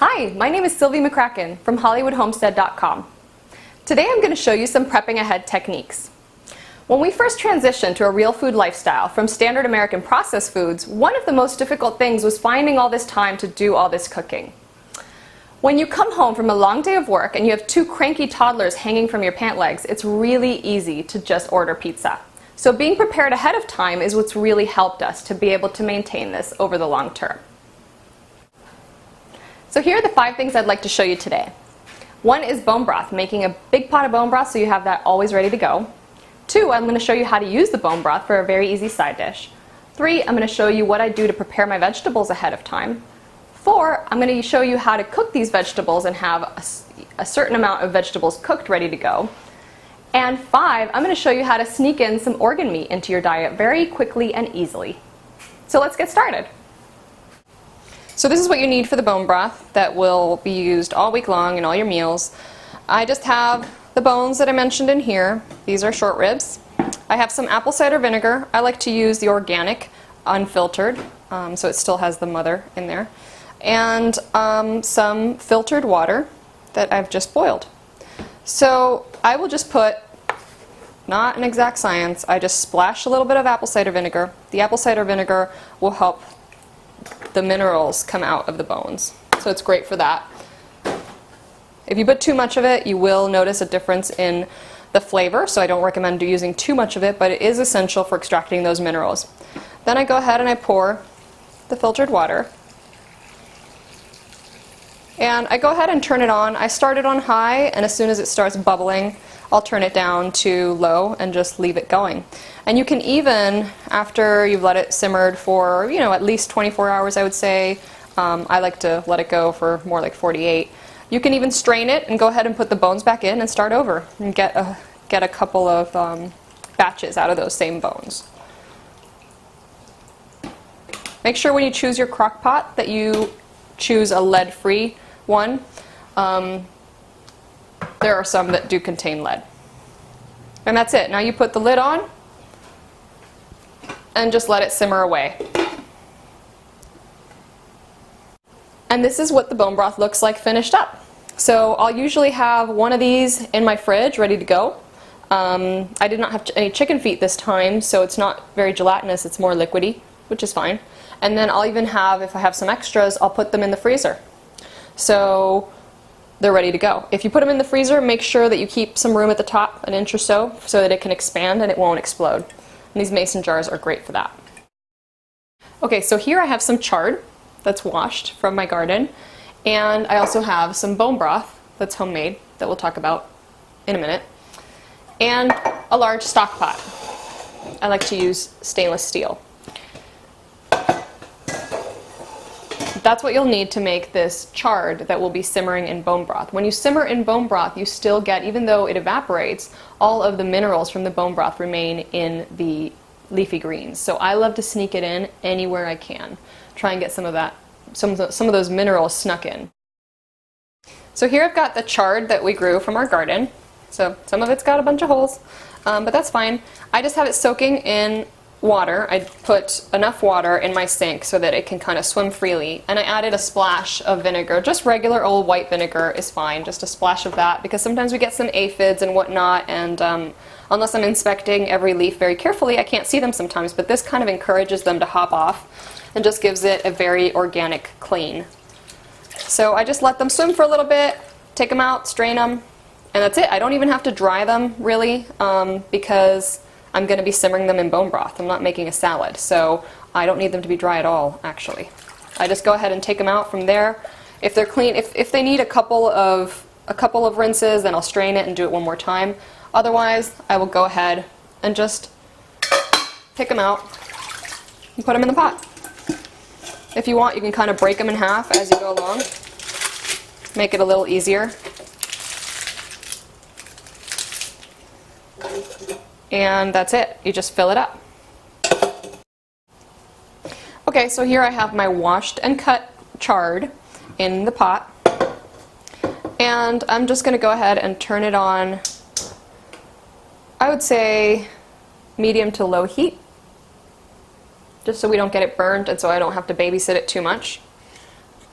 Hi, my name is Sylvie McCracken from HollywoodHomestead.com. Today I'm going to show you some prepping ahead techniques. When we first transitioned to a real food lifestyle from standard American processed foods, one of the most difficult things was finding all this time to do all this cooking. When you come home from a long day of work and you have two cranky toddlers hanging from your pant legs, it's really easy to just order pizza. So being prepared ahead of time is what's really helped us to be able to maintain this over the long term. So here are the 5 things I'd like to show you today. 1 is bone broth, making a big pot of bone broth so you have that always ready to go. 2, I'm going to show you how to use the bone broth for a very easy side dish. 3, I'm going to show you what I do to prepare my vegetables ahead of time. 4, I'm going to show you how to cook these vegetables and have a certain amount of vegetables cooked ready to go. And 5, I'm going to show you how to sneak in some organ meat into your diet very quickly and easily. So let's get started. So this is what you need for the bone broth that will be used all week long in all your meals. I just have the bones that I mentioned in here. These are short ribs. I have some apple cider vinegar. I like to use the organic, unfiltered, so it still has the mother in there. And some filtered water that I've just boiled. So I will just put, not an exact science, I just splash a little bit of apple cider vinegar. The apple cider vinegar will help the minerals come out of the bones. So it's great for that. If you put too much of it, you will notice a difference in the flavor, so I don't recommend using too much of it, but it is essential for extracting those minerals. Then I go ahead and I pour the filtered water. And I go ahead and turn it on. I start it on high, and as soon as it starts bubbling, I'll turn it down to low and just leave it going. And you can even, after you've let it simmered for, at least 24 hours, I would say. I like to let it go for more like 48. You can even strain it and go ahead and put the bones back in and start over and get a couple of batches out of those same bones. Make sure when you choose your crock pot that you choose a lead-free one. There are some that do contain lead. And that's it. Now you put the lid on and just let it simmer away. And this is what the bone broth looks like finished up. So I'll usually have one of these in my fridge ready to go. I did not have any chicken feet this time, so it's not very gelatinous, it's more liquidy, which is fine. And then I'll even have, if I have some extras, I'll put them in the freezer. So they're ready to go. If you put them in the freezer, make sure that you keep some room at the top, an inch or so that it can expand and it won't explode. And these mason jars are great for that. Okay, so here I have some chard that's washed from my garden, and I also have some bone broth that's homemade that we'll talk about in a minute, and a large stock pot. I like to use stainless steel. That's what you'll need to make this chard that will be simmering in bone broth. When you simmer in bone broth, you still get, even though it evaporates, all of the minerals from the bone broth remain in the leafy greens. So I love to sneak it in anywhere I can. Try and get some of that, some of those minerals snuck in. So here I've got the chard that we grew from our garden. So some of it's got a bunch of holes, but that's fine. I just have it soaking in water. I put enough water in my sink so that it can kind of swim freely, and I added a splash of vinegar. Just regular old white vinegar is fine, just a splash of that, because sometimes we get some aphids and whatnot, and unless I'm inspecting every leaf very carefully, I can't see them sometimes, but this kind of encourages them to hop off and just gives it a very organic clean. So I just let them swim for a little bit, take them out, strain them, and that's it. I don't even have to dry them really, because I'm going to be simmering them in bone broth. I'm not making a salad, so I don't need them to be dry at all, actually. I just go ahead and take them out from there. If they're clean, if they need a couple of rinses, then I'll strain it and do it one more time. Otherwise, I will go ahead and just pick them out and put them in the pot. If you want, you can kind of break them in half as you go along. Make it a little easier. And that's it. You just fill it up. Okay, so here I have my washed and cut chard in the pot. And I'm just going to go ahead and turn it on, I would say medium to low heat. just so we don't get it burned and so I don't have to babysit it too much.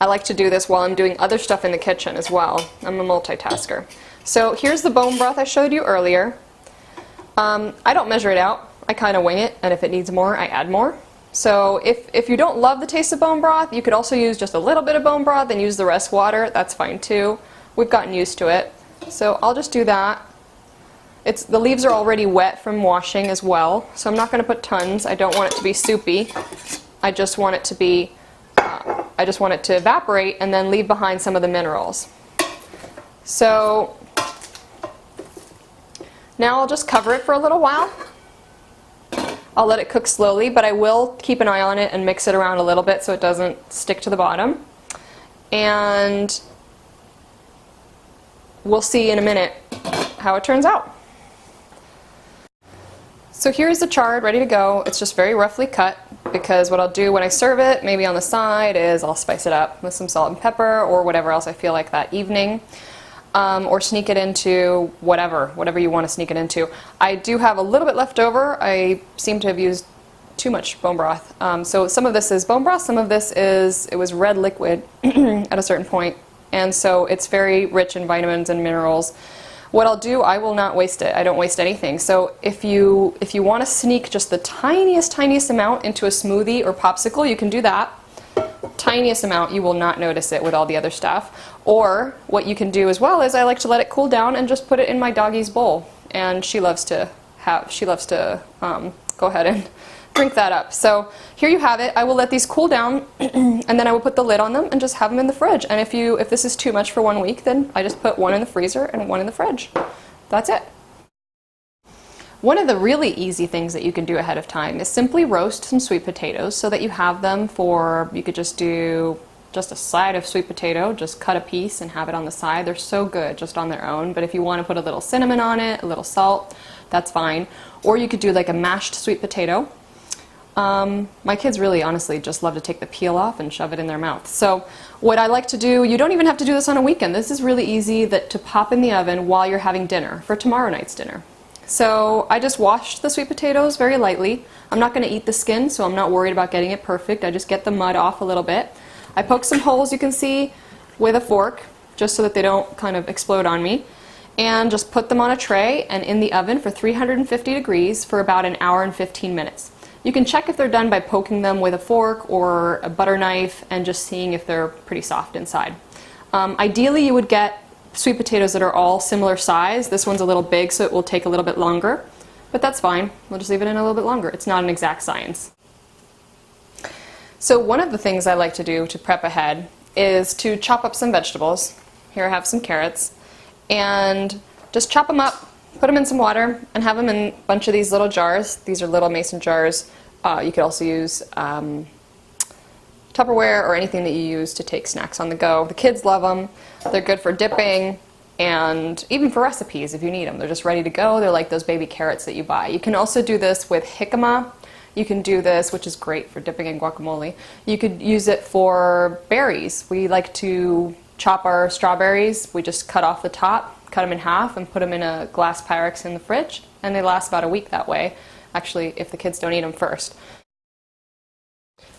I like to do this while I'm doing other stuff in the kitchen as well. I'm a multitasker. So here's the bone broth I showed you earlier. I don't measure it out. I kind of wing it, and if it needs more, I add more. So if you don't love the taste of bone broth, you could also use just a little bit of bone broth and use the rest water. That's fine too. We've gotten used to it. So I'll just do that. The leaves are already wet from washing as well, so I'm not going to put tons. I don't want it to be soupy. I just want it to be, I just want it to evaporate and then leave behind some of the minerals. So now I'll just cover it for a little while. I'll let it cook slowly, but I will keep an eye on it and mix it around a little bit so it doesn't stick to the bottom. And we'll see in a minute how it turns out. So here's the chard ready to go. It's just very roughly cut, because what I'll do when I serve it, maybe on the side, is I'll spice it up with some salt and pepper or whatever else I feel like that evening. Or sneak it into whatever you want to sneak it into. I do have a little bit left over. I seem to have used too much bone broth. So some of this is bone broth, some of this it was red liquid at a certain point. And so it's very rich in vitamins and minerals. What I'll do, I will not waste it. I don't waste anything. So if you want to sneak just the tiniest amount into a smoothie or popsicle, you can do that. Tiniest amount, you will not notice it with all the other stuff. Or what you can do as well is I like to let it cool down and just put it in my doggy's bowl, and she loves to go ahead and drink that up. So here you have it. I will let these cool down and then I will put the lid on them and just have them in the fridge. And if this is too much for 1 week, then I just put one in the freezer and one in the fridge. That's it. One of the really easy things that you can do ahead of time is simply roast some sweet potatoes so that you have them for, you could just do just a side of sweet potato, just cut a piece and have it on the side. They're so good just on their own, but if you want to put a little cinnamon on it, a little salt, that's fine. Or you could do like a mashed sweet potato. My kids really honestly just love to take the peel off and shove it in their mouth. So what I like to do, you don't even have to do this on a weekend. This is really easy to pop in the oven while you're having dinner, for tomorrow night's dinner. So I just washed the sweet potatoes very lightly. I'm not going to eat the skin, so I'm not worried about getting it perfect. I just get the mud off a little bit. I poke some holes, you can see, with a fork, just so that they don't kind of explode on me. And just put them on a tray and in the oven for 350 degrees for about an hour and 15 minutes. You can check if they're done by poking them with a fork or a butter knife and just seeing if they're pretty soft inside. Ideally, you would get sweet potatoes that are all similar size. This one's a little big, so it will take a little bit longer, but that's fine. We'll just leave it in a little bit longer. It's not an exact science. So one of the things I like to do to prep ahead is to chop up some vegetables. Here I have some carrots, and just chop them up, put them in some water, and have them in a bunch of these little jars. These are little mason jars. You could also use Tupperware or anything that you use to take snacks on the go. The kids love them. They're good for dipping and even for recipes if you need them. They're just ready to go. They're like those baby carrots that you buy. You can also do this with jicama. You can do this, which is great for dipping in guacamole. You could use it for berries. We like to chop our strawberries. We just cut off the top, cut them in half, and put them in a glass Pyrex in the fridge, and they last about a week that way, actually, if the kids don't eat them first.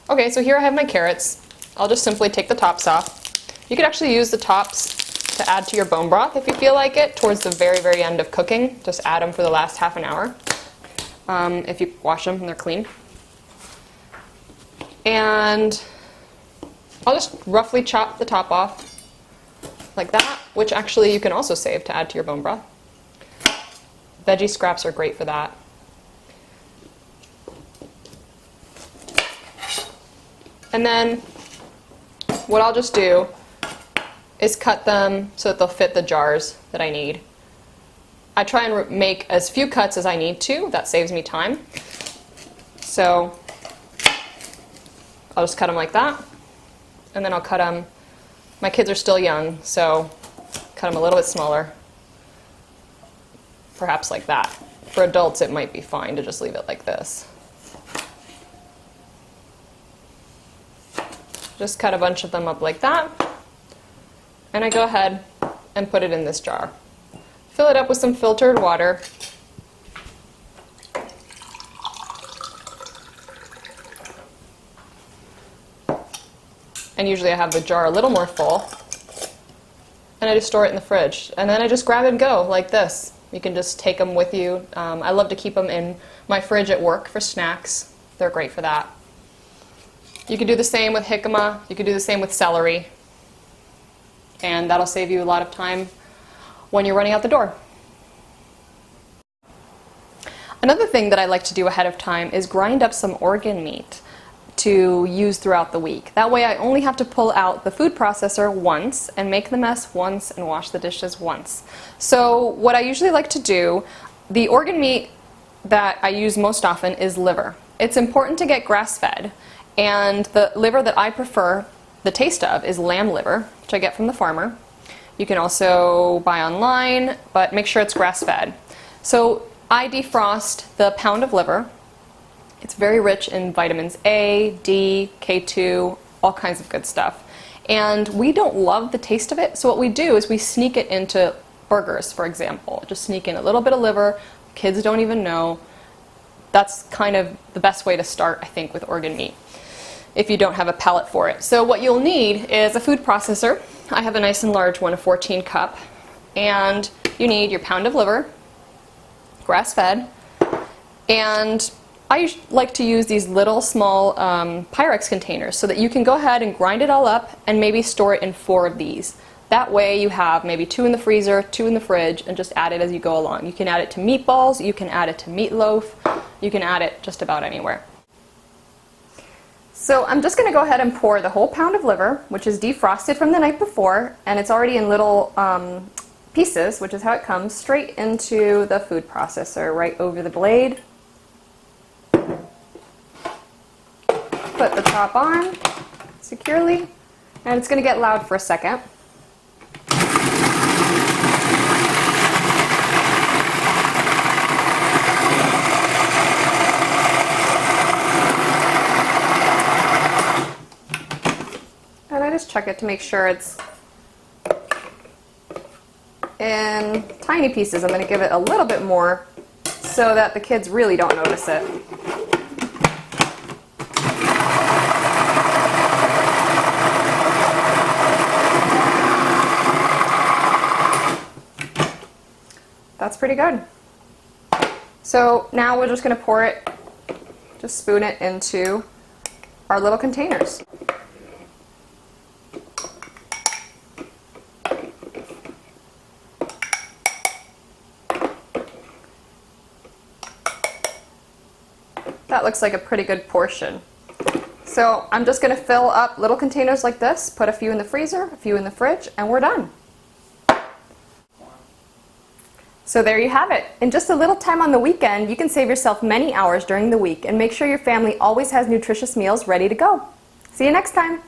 Okay, so here I have my carrots. I'll just simply take the tops off. You could actually use the tops to add to your bone broth if you feel like it towards the very, very end of cooking. Just add them for the last half an hour. If you wash them and they're clean. And I'll just roughly chop the top off like that, which actually you can also save to add to your bone broth. Veggie scraps are great for that. And then what I'll just do is cut them so that they'll fit the jars that I need. I try and make as few cuts as I need to. That saves me time. So I'll just cut them like that. And then I'll cut them. My kids are still young, so cut them a little bit smaller. Perhaps like that. For adults, it might be fine to just leave it like this. Just cut a bunch of them up like that. And I go ahead and put it in this jar. Fill it up with some filtered water. and usually I have the jar a little more full, and I just store it in the fridge. And then I just grab and go like this. You can just take them with you. I love to keep them in my fridge at work for snacks. They're great for that. You can do the same with jicama. You can do the same with celery. And that'll save you a lot of time when you're running out the door. Another thing that I like to do ahead of time is grind up some organ meat to use throughout the week. That way I only have to pull out the food processor once and make the mess once and wash the dishes once. So what I usually like to do, the organ meat that I use most often is liver. It's important to get grass-fed, and the liver that I prefer the taste of is lamb liver, which I get from the farmer. You can also buy online, but make sure it's grass-fed. So I defrost the pound of liver. It's very rich in vitamins A, D, K2, all kinds of good stuff. And we don't love the taste of it, so what we do is we sneak it into burgers, for example. Just sneak in a little bit of liver. Kids don't even know. That's kind of the best way to start, I think, with organ meat, if you don't have a palate for it. So what you'll need is a food processor. I have a nice and large one, a 14 cup. And you need your pound of liver, grass-fed, and I like to use these little small Pyrex containers so that you can go ahead and grind it all up and maybe store it in 4 of these. That way you have maybe 2 in the freezer, 2 in the fridge, and just add it as you go along. You can add it to meatballs, you can add it to meatloaf, you can add it just about anywhere. So I'm just going to go ahead and pour the whole pound of liver, which is defrosted from the night before, and it's already in little pieces, which is how it comes, straight into the food processor, right over the blade. Put the top on securely, and it's going to get loud for a second. And I just check it to make sure it's in tiny pieces. I'm going to give it a little bit more so that the kids really don't notice it. That's pretty good. So now we're just going to pour it, just spoon it into our little containers. That looks like a pretty good portion. So I'm just going to fill up little containers like this, put a few in the freezer, a few in the fridge, and we're done. So there you have it. In just a little time on the weekend, you can save yourself many hours during the week and make sure your family always has nutritious meals ready to go. See you next time.